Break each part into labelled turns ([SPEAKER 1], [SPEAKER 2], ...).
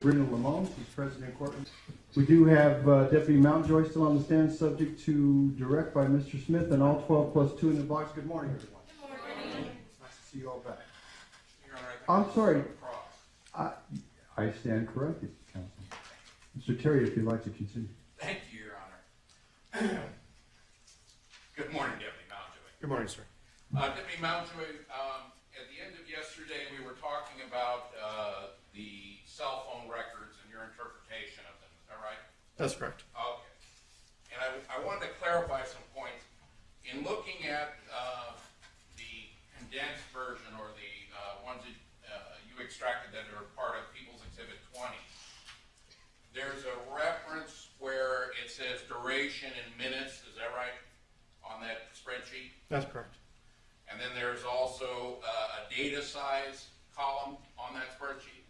[SPEAKER 1] Sabrina Limon, she's president of courtroom. We do have Deputy Mountjoy still on the stand, subject to direct by Mr. Smith, and all 12 plus 2 in the box. Good morning, everyone. Good morning. Nice to see you all back.
[SPEAKER 2] Your Honor,
[SPEAKER 1] I'm sorry. I stand corrected, Counsel. Mr. Terry, if you'd like to continue.
[SPEAKER 2] thank you, Your Honor. Good morning, Deputy Mountjoy.
[SPEAKER 3] Good morning, sir.
[SPEAKER 2] Deputy Mountjoy, at the end of yesterday, we were talking about the cell phone records and your interpretation of them. Is that right?
[SPEAKER 3] That's correct.
[SPEAKER 2] Okay. And I wanted to clarify some points. In looking at the condensed version, or the ones that you extracted that are part of People's Exhibit 20, there's a reference where it says duration in minutes. Is that right? On that spreadsheet?
[SPEAKER 3] That's correct.
[SPEAKER 2] And then there's also a data size column on that spreadsheet.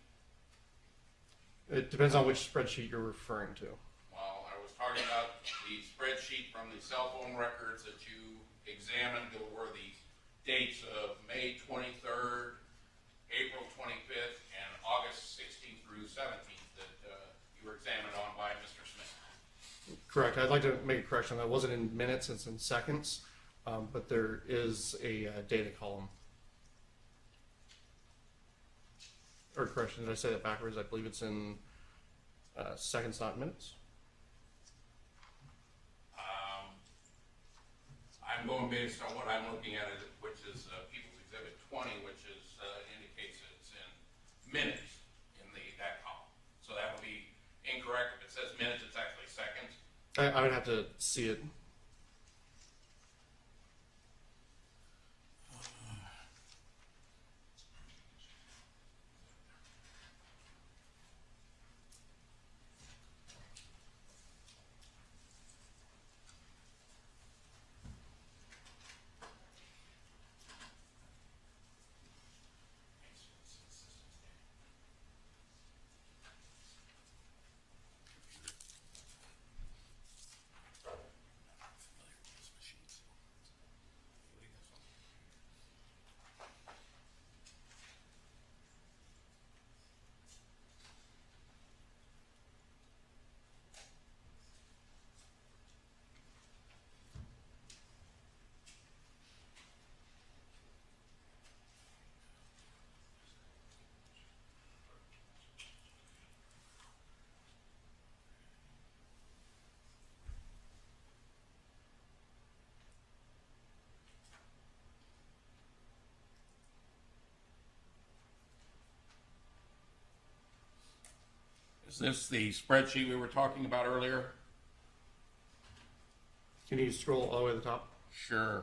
[SPEAKER 3] It depends on which spreadsheet you're referring to.
[SPEAKER 2] Well, I was talking about the spreadsheet from the cell phone records that you examined. There were the dates of May 23rd, April 25th, and August 16th through 17th that you were examined on by Mr. Smith.
[SPEAKER 3] Correct. I'd like to make a correction. That wasn't in minutes, it's in seconds, but there is a data column. Or correction, did I say that backwards? I believe it's in seconds, not minutes.
[SPEAKER 2] I'm going based on what I'm looking at, which is People's Exhibit 20, which is indicates that it's in minutes in that column. So that would be incorrect. If it says minutes, it's actually seconds.
[SPEAKER 3] I would have to see it.
[SPEAKER 2] Is this the spreadsheet we were talking about earlier?
[SPEAKER 3] Can you scroll all the way to the top?
[SPEAKER 2] Sure.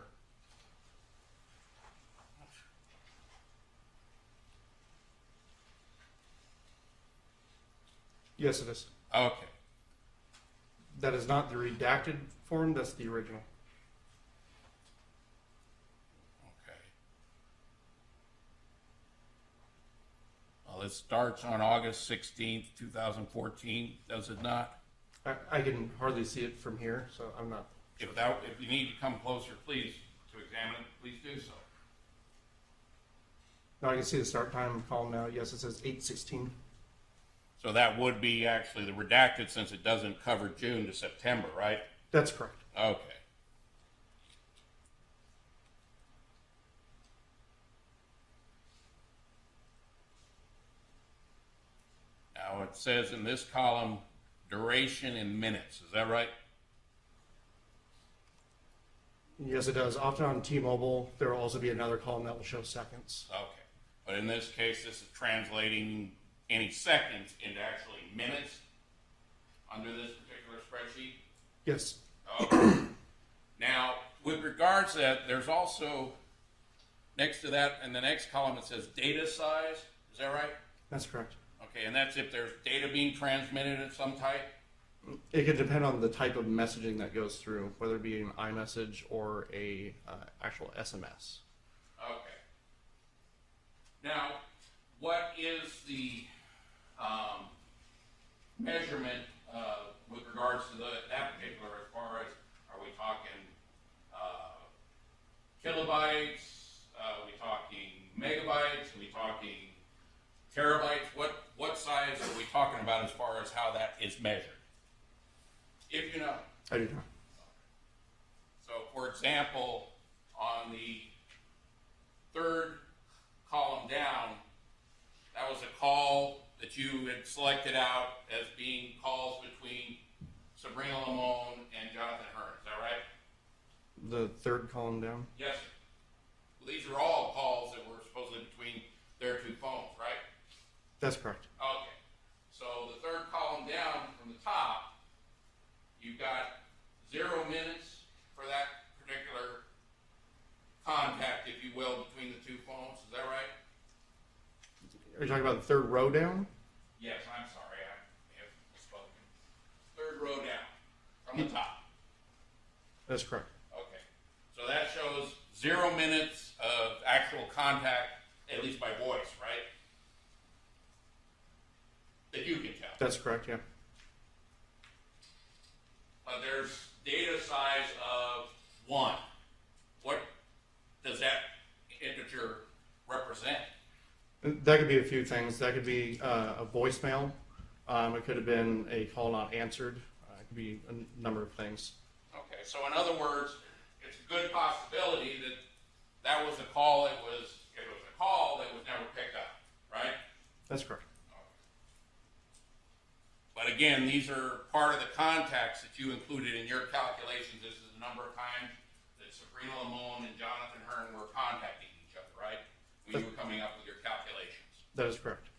[SPEAKER 3] Yes, it is.
[SPEAKER 2] Okay.
[SPEAKER 3] That is not the redacted form, that's the original.
[SPEAKER 2] Okay. Well, it starts on August 16th, 2014, does it not?
[SPEAKER 3] I can hardly see it from here, so I'm not.
[SPEAKER 2] If you need to come closer, please, to examine it, please do so.
[SPEAKER 3] No, I can see the start time column now. Yes, it says 8/16.
[SPEAKER 2] So that would be actually the redacted, since it doesn't cover June to September, right?
[SPEAKER 3] That's correct.
[SPEAKER 2] Okay. Now it says in this column, duration in minutes. Is that right?
[SPEAKER 3] Yes, it does. Often on T-Mobile, there will also be another column that will show seconds.
[SPEAKER 2] Okay. But in this case, this is translating any seconds into actually minutes under this particular spreadsheet?
[SPEAKER 3] Yes.
[SPEAKER 2] Okay. Now, with regards to that, there's also, next to that, in the next column, it says data size. Is that right?
[SPEAKER 3] That's correct.
[SPEAKER 2] Okay, and that's if there's data being transmitted of some type?
[SPEAKER 3] It could depend on the type of messaging that goes through, whether it be an iMessage or a actual SMS.
[SPEAKER 2] Okay. Now, what is the measurement with regards to that particular, as far as, are we talking kilobytes, are we talking megabytes, are we talking terabytes? What size are we talking about as far as how that is measured? If you know.
[SPEAKER 3] I do not.
[SPEAKER 2] So, for example, on the third column down, that was a call that you had selected out as being calls between Sabrina Limon and Jonathan Hearn. Is that right?
[SPEAKER 3] The third column down?
[SPEAKER 2] Yes, sir. Well, these are all calls that were supposedly between their two phones, right?
[SPEAKER 3] That's correct.
[SPEAKER 2] Okay. So the third column down from the top, you've got 0 minutes for that particular contact, if you will, between the two phones. Is that right?
[SPEAKER 3] Are you talking about the third row down?
[SPEAKER 2] Yes, I'm sorry. I may have misspoken. Third row down from the top.
[SPEAKER 3] That's correct.
[SPEAKER 2] Okay. So that shows 0 minutes of actual contact, at least by voice, right? That you can tell.
[SPEAKER 3] That's correct, yeah.
[SPEAKER 2] But there's data size of 1. What does that integer represent?
[SPEAKER 3] That could be a few things. That could be a voicemail. It could have been a call not answered. It could be a number of things.
[SPEAKER 2] Okay, so in other words, it's a good possibility that that was a call. It was a call that was never picked up, right?
[SPEAKER 3] That's correct.
[SPEAKER 2] But again, these are part of the contacts that you included in your calculations. This is the number of times that Sabrina Limon and Jonathan Hearn were contacting each other, right? When you were coming up with your calculations.
[SPEAKER 3] That is correct.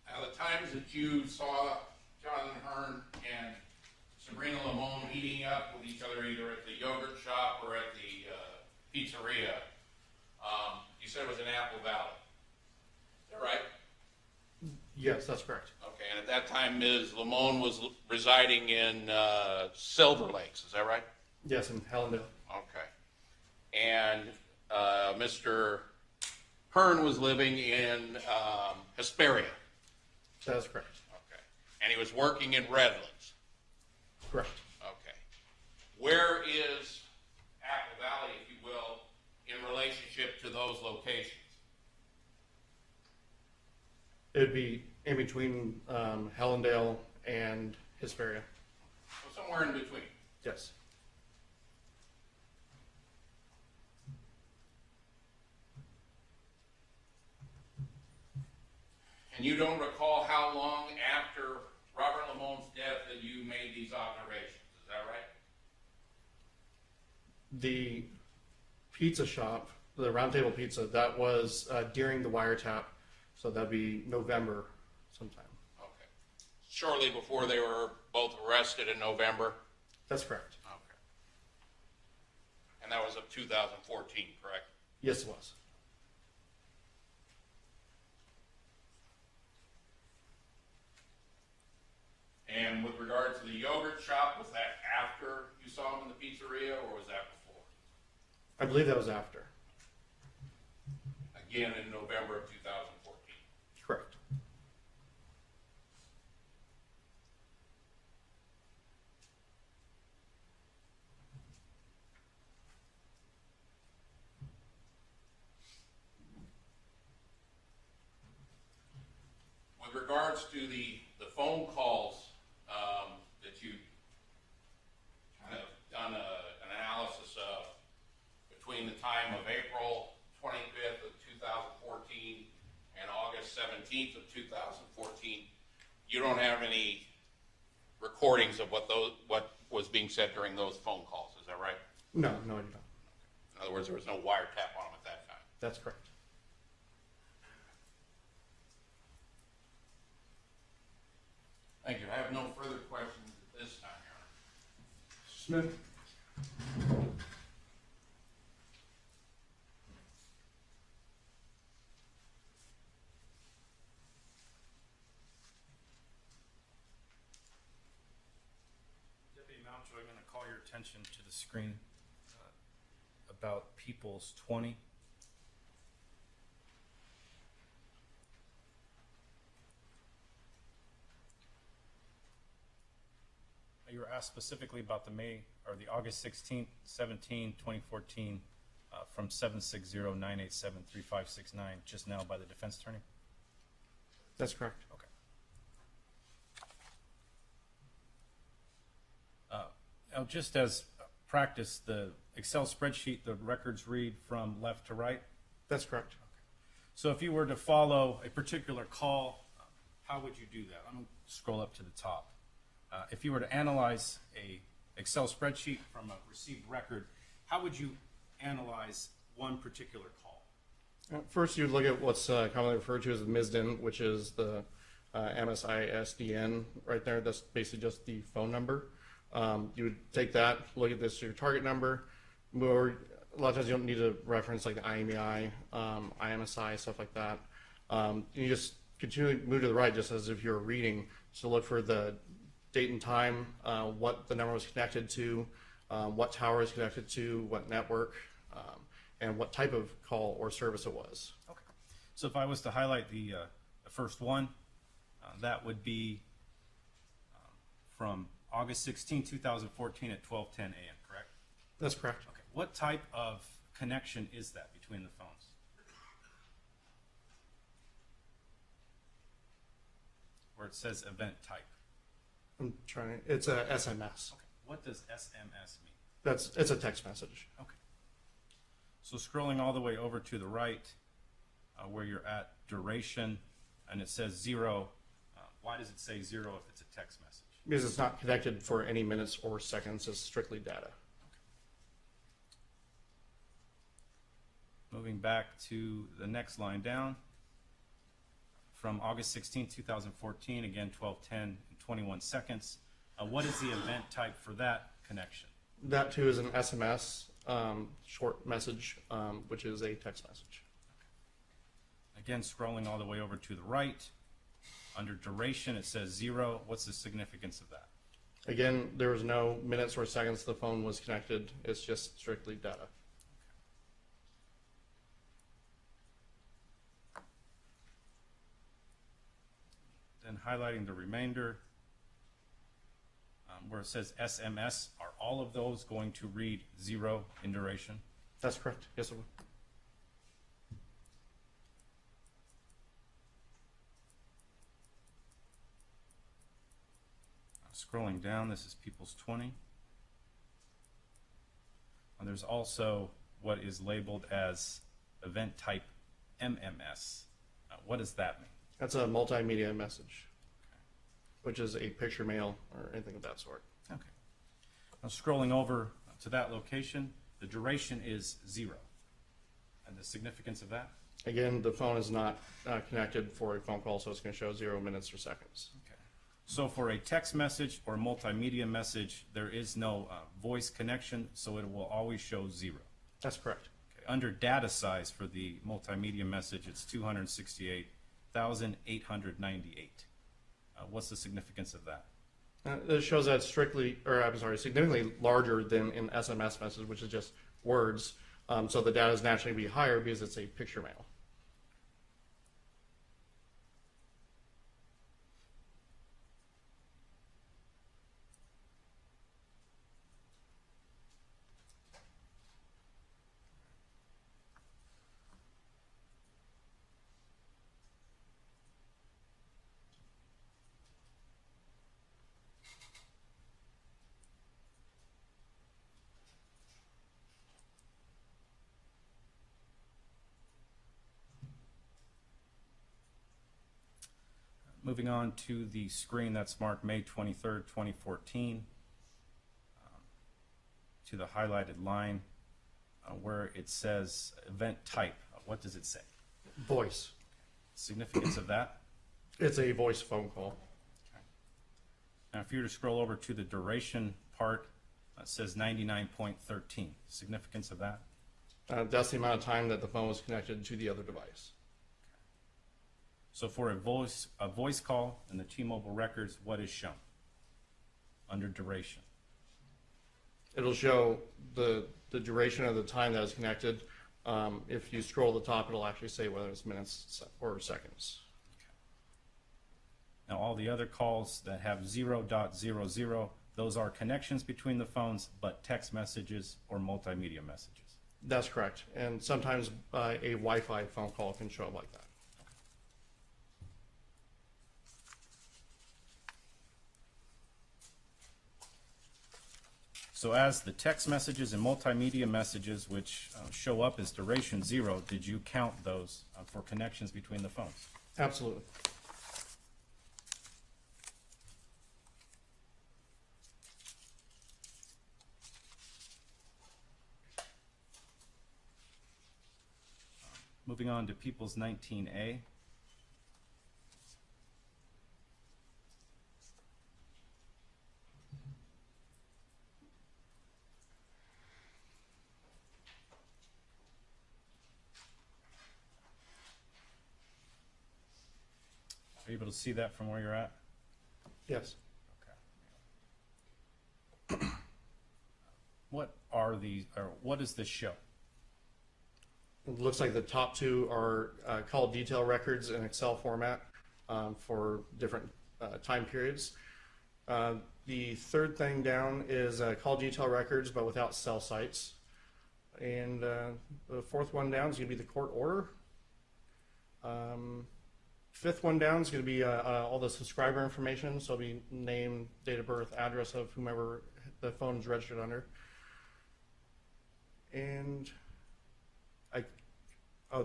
[SPEAKER 2] Now, the times that you saw Jonathan Hearn and Sabrina Limon meeting up with each other, either at the yogurt shop or at the pizzeria, you said it was in Apple Valley. Is that right?
[SPEAKER 3] Yes, that's correct.
[SPEAKER 2] Okay, and at that time, Ms. Limon was residing in Silver Lakes. Is that right?
[SPEAKER 3] Yes, in Hellendale.
[SPEAKER 2] Okay. And Mr. Hearn was living in Hesperia.
[SPEAKER 3] That is correct.
[SPEAKER 2] Okay. And he was working in Redlands.
[SPEAKER 3] Correct.
[SPEAKER 2] Okay. Where is Apple Valley, if you will, in relationship to those locations?
[SPEAKER 3] It would be in between Hellendale and Hesperia.
[SPEAKER 2] So somewhere in between.
[SPEAKER 3] Yes.
[SPEAKER 2] And you don't recall how long after Robert Limon's death that you made these observations. Is that right?
[SPEAKER 3] The pizza shop, the Round Table Pizza, that was during the wiretap, so that'd be November sometime.
[SPEAKER 2] Okay. Shortly before they were both arrested in November?
[SPEAKER 3] That's correct.
[SPEAKER 2] Okay. And that was of 2014, correct?
[SPEAKER 3] Yes, it was.
[SPEAKER 2] And with regard to the yogurt shop, was that after you saw him in the pizzeria, or was that before?
[SPEAKER 3] I believe that was after.
[SPEAKER 2] Again, in November of 2014.
[SPEAKER 3] Correct.
[SPEAKER 2] With regards to the phone calls that you kind of done an analysis of between the time of April 25th of 2014 and August 17th of 2014, you don't have any recordings of what was being said during those phone calls. Is that right?
[SPEAKER 3] No, I don't.
[SPEAKER 2] words, there was no wiretap on them at that time.
[SPEAKER 3] That's correct.
[SPEAKER 2] Thank you. I have no further questions at this time, Your Honor.
[SPEAKER 1] Smith?
[SPEAKER 4] Deputy Mountjoy, I'm going to call your attention to the screen about People's 20. You were asked specifically about the August 16th, 17, 2014, from 760-987-3569 just now by the defense attorney?
[SPEAKER 3] That's correct.
[SPEAKER 4] Okay. Now, just as practice, the Excel spreadsheet, the records read from left to right.
[SPEAKER 3] That's correct.
[SPEAKER 4] So if you were to follow a particular call, how would you do that? I'm going to scroll up to the top. If you were to analyze a Excel spreadsheet from a received record, how would you analyze one particular call?
[SPEAKER 3] First, you'd look at what's commonly referred to as the MISDN, which is the MSISDN right there. That's basically just the phone number. You would take that, look at this, your target number. More, a lot of times you don't need to reference like the IMEI, IMSI, stuff like that. You just continually move to the right, just as if you're reading. So look for the date and time, what the number was connected to, what tower is connected to, what network, and what type of call or service it was.
[SPEAKER 4] Okay. So if I was to highlight the first one, that would be from August 16, 2014 at 12:10 a.m., correct?
[SPEAKER 3] That's correct.
[SPEAKER 4] Okay. What type of connection is that between the phones? Where it says event type.
[SPEAKER 3] I'm trying. It's a SMS.
[SPEAKER 4] Okay. What does SMS mean?
[SPEAKER 3] It's a text message.
[SPEAKER 4] Okay. So scrolling all the way over to the right, where you're at duration, and it says 0. Why does it say 0 if it's a text message?
[SPEAKER 3] Because it's not connected for any minutes or seconds. It's strictly data.
[SPEAKER 4] Moving back to the next line down, from August 16, 2014, again 12:10 and 21 seconds. What is the event type for that connection?
[SPEAKER 3] That too is an SMS, short message, which is a text message.
[SPEAKER 4] Again, scrolling all the way over to the right, under duration it says 0. What's the significance of that?
[SPEAKER 3] Again, there was no minutes or seconds the phone was connected. It's just strictly data.
[SPEAKER 4] Then highlighting the remainder, where it says SMS, are all of those going to read 0 in duration?
[SPEAKER 3] That's correct. Yes, sir.
[SPEAKER 4] Scrolling down, this is People's 20. And there's also what is labeled as event type MMS. What does that mean?
[SPEAKER 3] That's a multimedia message, which is a picture mail or anything of that sort.
[SPEAKER 4] Okay. Now scrolling over to that location, the duration is 0. And the significance of that?
[SPEAKER 3] Again, the phone is not connected for a phone call, so it's going to show 0 minutes or seconds.
[SPEAKER 4] Okay. So for a text message or multimedia message, there is no voice connection, so it will always show 0.
[SPEAKER 3] That's correct.
[SPEAKER 4] Okay. Under data size for the multimedia message, it's 268,898. What's the significance of that?
[SPEAKER 3] It shows that it's significantly larger than an SMS message, which is just words. So the data is naturally be higher because it's a picture mail.
[SPEAKER 4] Moving on to the screen that's marked May 23rd, 2014, to the highlighted line. where it says event type. What does it say?
[SPEAKER 3] Voice.
[SPEAKER 4] Significance of that?
[SPEAKER 3] It's a voice phone call.
[SPEAKER 4] Now, if you were to scroll over to the duration part, it says 99.13. Significance of that?
[SPEAKER 3] That's the amount of time that the phone was connected to the other device.
[SPEAKER 4] So for a voice call in the T-Mobile records, what is shown under duration?
[SPEAKER 3] It'll show the duration of the time that is connected. If you scroll to the top, it'll actually say whether it's minutes or seconds.
[SPEAKER 4] Now, all the other calls that have 0.00, those are connections between the phones, but text messages or multimedia messages.
[SPEAKER 3] That's correct. And sometimes a Wi-Fi phone call can show up like that.
[SPEAKER 4] So as the text messages and multimedia messages, which show up as duration 0, did you count those for connections between the phones?
[SPEAKER 3] Absolutely.
[SPEAKER 4] Moving on to People's 19A. Are you able to see that from where you're at?
[SPEAKER 3] Yes.
[SPEAKER 4] Okay. What are these, or what does this show?
[SPEAKER 3] It looks like the top two are call detail records in Excel format for different time periods. The third thing down is call detail records, but without cell sites. And the fourth one down is going to be the court order. Fifth one down is going to be all the subscriber information, so it'll be name, date of birth, address of whomever the phone is registered under. And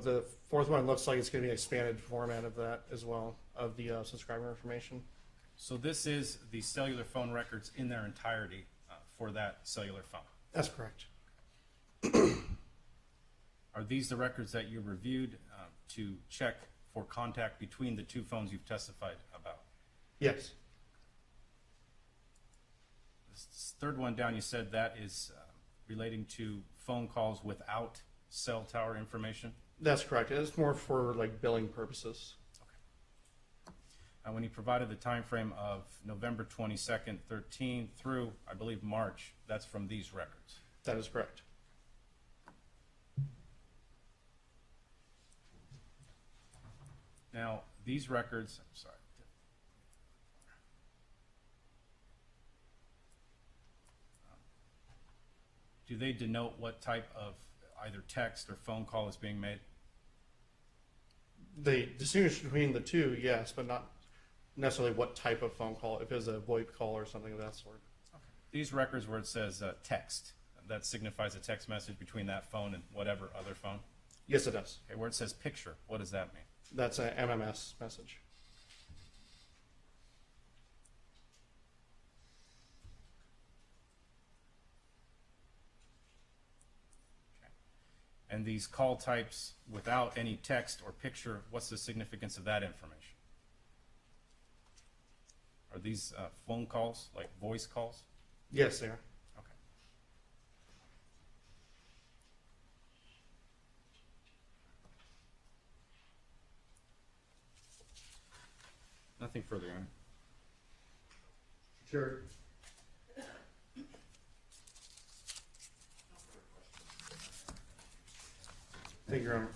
[SPEAKER 3] the fourth one looks like it's going to be an expanded format of that as well, of the subscriber information.
[SPEAKER 4] So this is the cellular phone records in their entirety for that cellular phone.
[SPEAKER 3] That's correct.
[SPEAKER 4] Are these the records that you reviewed to check for contact between the two phones you've testified about?
[SPEAKER 3] Yes.
[SPEAKER 4] This third one down, you said that is relating to phone calls without cell tower information?
[SPEAKER 3] That's correct. It's more for like billing purposes.
[SPEAKER 4] When you provided the time frame of November 22nd, 13 through, I believe, March, that's from these records.
[SPEAKER 3] That is correct.
[SPEAKER 4] Now, these records, I'm sorry. Do they denote what type of either text or phone call is being made?
[SPEAKER 3] They distinguish between the two, yes, but not necessarily what type of phone call, if it's a VoIP call or something of that sort.
[SPEAKER 4] Okay. These records where it says text, that signifies a text message between that phone and whatever other phone?
[SPEAKER 3] Yes, it does.
[SPEAKER 4] Okay, where it says picture, what does that mean?
[SPEAKER 3] That's an MMS message.
[SPEAKER 4] And these call types without any text or picture, what's the significance of that information? Are these phone calls, like voice calls?
[SPEAKER 3] Yes, they are.
[SPEAKER 4] Okay. Nothing further, Your Honor.
[SPEAKER 1] Sure.
[SPEAKER 3] Thank you, Your Honor.